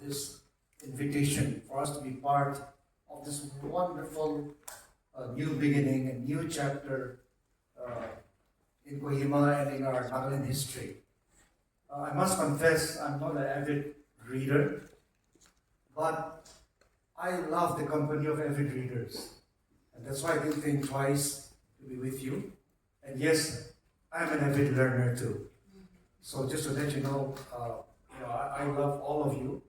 this invitation for us to be part of this wonderful new beginning, a new chapter in Kohima and in our Nagaland history. I must confess, I'm not an avid reader, but I love the company of avid readers. And that's why I didn't think twice to be with you. And yes, I'm an avid learner too. So just to let you know, I love all of you.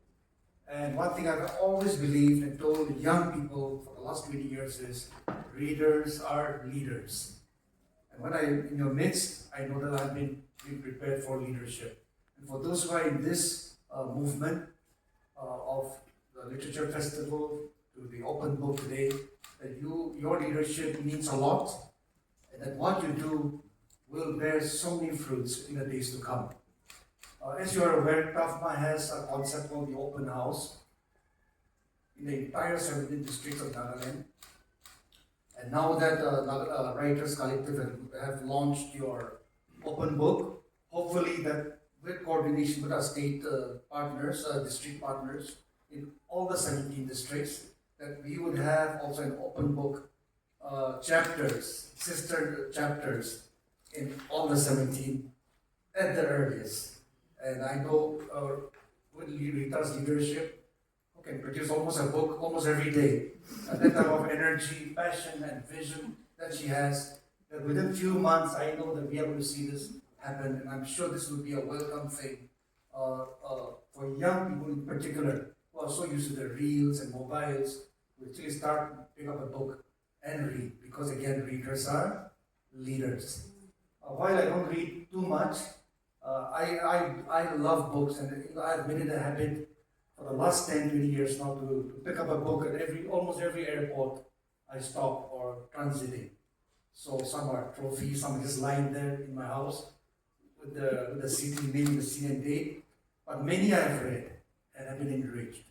And one thing I've always believed and told young people for the last 20 years is, readers are leaders. And when I'm in your midst, I know that I've been prepared for leadership. And for those who are in this movement of the Literature Festival to the open book today, that your leadership means a lot, and that what you do will bear so many fruits in the days to come. As you are aware, TaFMA has a concept called the open house in the entire 17 districts of Nagaland. And now that Writers Collective have launched your open book, hopefully that with coordination with our state partners, district partners in all the 17 districts, that we would have also an open book chapters, sister chapters in all the 17 at the earliest. And I know with Rita's leadership, who can produce almost a book almost every day, and that type of energy, passion, and vision that she has, that within a few months, I know that we're able to see this happen, and I'm sure this will be a welcome thing for young people in particular, who are so used to their reels and mobiles, who actually start pick up a book and read, because again, readers are leaders. While I don't read too much, I love books, and I've made it a habit for the last 10, 20 years now to pick up a book at almost every airport I stop or transiting. So some are trophies, some are just lying there in my house with the city name, the city and date. But many I have read and have been enriched.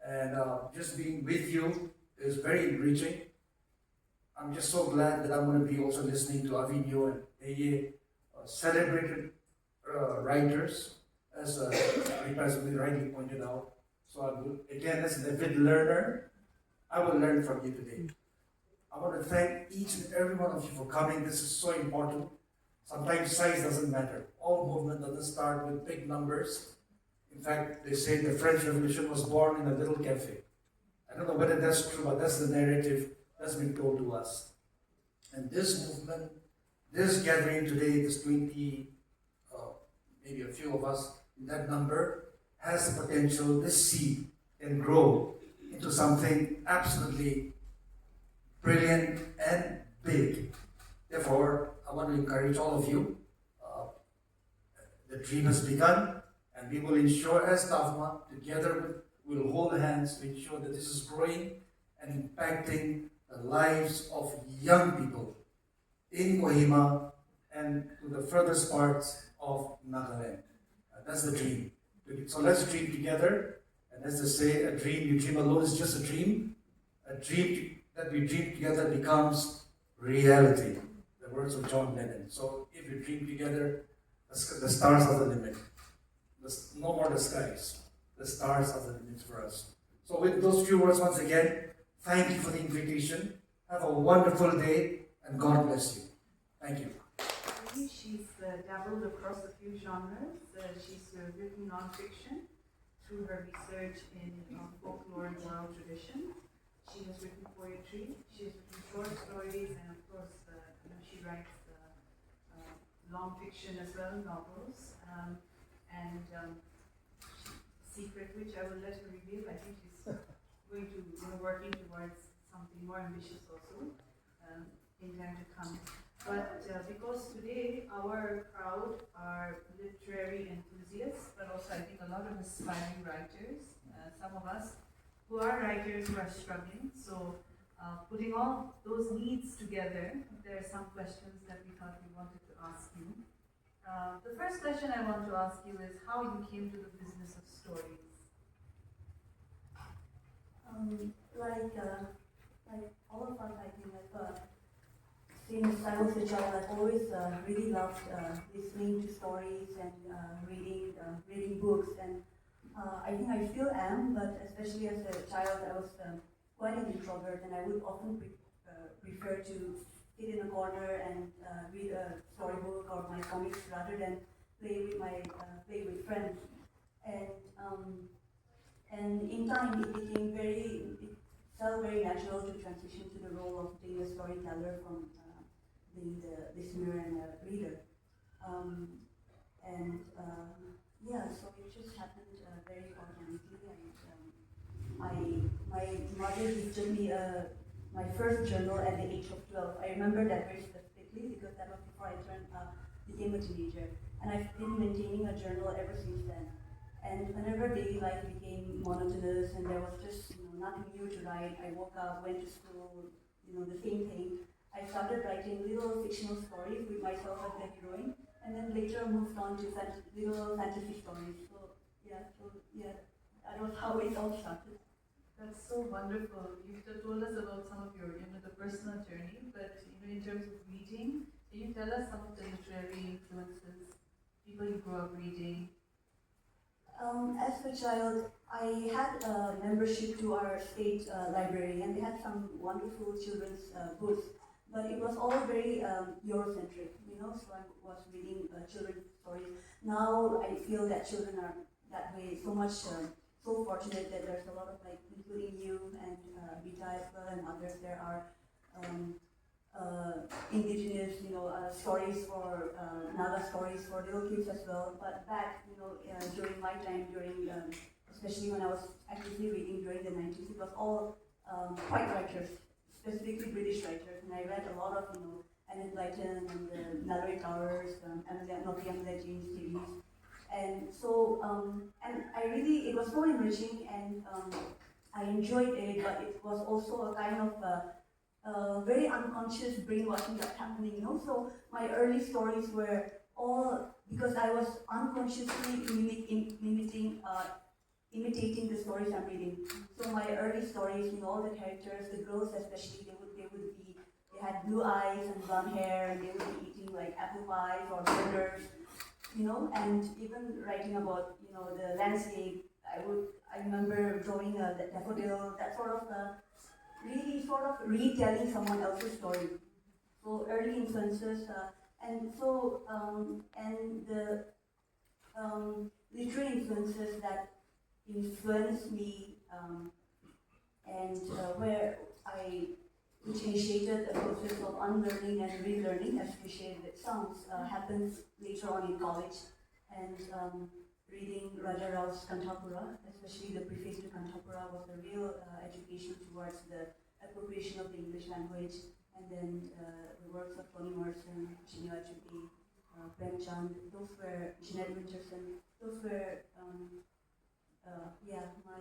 And just being with you is very enriching. I'm just so glad that I'm going to be also listening to Avinuo and Theja, celebrated writers, as Rita rightly pointed out. So I will, again, as an avid learner, I will learn from you today. I want to thank each and every one of you for coming. This is so important. Sometimes size doesn't matter. All movement doesn't start with big numbers. In fact, they say the French Revolution was born in a little cafe. I don't know whether that's true, but that's the narrative that's been told to us. And this movement, this gathering today, this 20, maybe a few of us in that number, has the potential, this seed can grow into something absolutely brilliant and big. Therefore, I want to encourage all of you. The dream has begun, and we will ensure as TaFMA, together we'll hold hands to ensure that this is growing and impacting the lives of young people in Kohima and to the furthest parts of Nagaland. That's the dream. So let's dream together. And as they say, a dream you dream alone is just a dream. A dream that we dream together becomes reality. The words of John Lennon. So if we dream together, the stars are the limit. No more the skies. The stars are the limit for us. So with those few words once again, thank you for the invitation. Have a wonderful day, and God bless you. Thank you. She's dabbled across a few genres. She's written non-fiction through her research in folklore and oral tradition. She has written poetry. She has written short stories, and of course, she writes long fiction as well, novels. Secret, which I will let her reveal. I think she's going to working towards something more ambitious also in time to come. But because today our crowd are literary enthusiasts, but also I think a lot of aspiring writers, some of us who are writers who are struggling. So putting all those needs together, there are some questions that we thought we wanted to ask you. The first question I want to ask you is how you came to the business of stories. Like all of us, I think since I was a child, I've always really loved listening to stories and reading books. And I think I still am, but especially as a child, I was quite an introvert, and I would often prefer to sit in a corner and read a storybook or my comics rather than play with friends. And in time, it felt very natural to transition to the role of being a storyteller from being the listener and a reader. So it just happened very organically. My mother gifted me my first journal at the age of 12. I remember that very specifically because that was before I became a teenager. And I've been maintaining a journal ever since then. And whenever daily life became monotonous and there was just nothing new to write, I woke up, went to school, the same thing. I started writing little fictional stories with myself as the heroine, and then later moved on to little fantasy stories. So that was how it all started. That's so wonderful. You've told us about some of your, the personal journey, but in terms of reading, can you tell us some of the literary influences, people you grew up reading? As a child, I had a membership to our state library, and they had some wonderful children's books, but it was all very Eurocentric, so I was reading children's stories. Now I feel that children are that way so much, so fortunate that there's a lot of, including you and Vita as well and others, there are indigenous, stories for Naga stories for little kids as well. But back, during my time, especially when I was actively reading during the 90s, it was all white writers, specifically British writers, and I read a lot of, Enid Blyton and the Mallory Towers, Nokia James series, and so, and it was so enriching, and I enjoyed it, but it was also a kind of very unconscious brainwashing that's happening, So my early stories were all because I was unconsciously imitating the stories I'm reading. So my early stories, all the characters, the girls especially, they had blue eyes and blonde hair, and they would be eating apple pies or burgers, and even writing about, the landscape. I remember drawing the daffodil, that really sort of retelling someone else's story. So early influences, and the literary influences that influenced me, which initiated a process of unlearning and relearning, as cliche as it sounds, happens later on in college, and reading Raja Rao's Kanthapura, especially the preface to Kanthapura, was a real education towards the appropriation of the English language, and then the works of Toni Morrison, Chinua Achebe, Premchand, Jeanette Winterson, those were my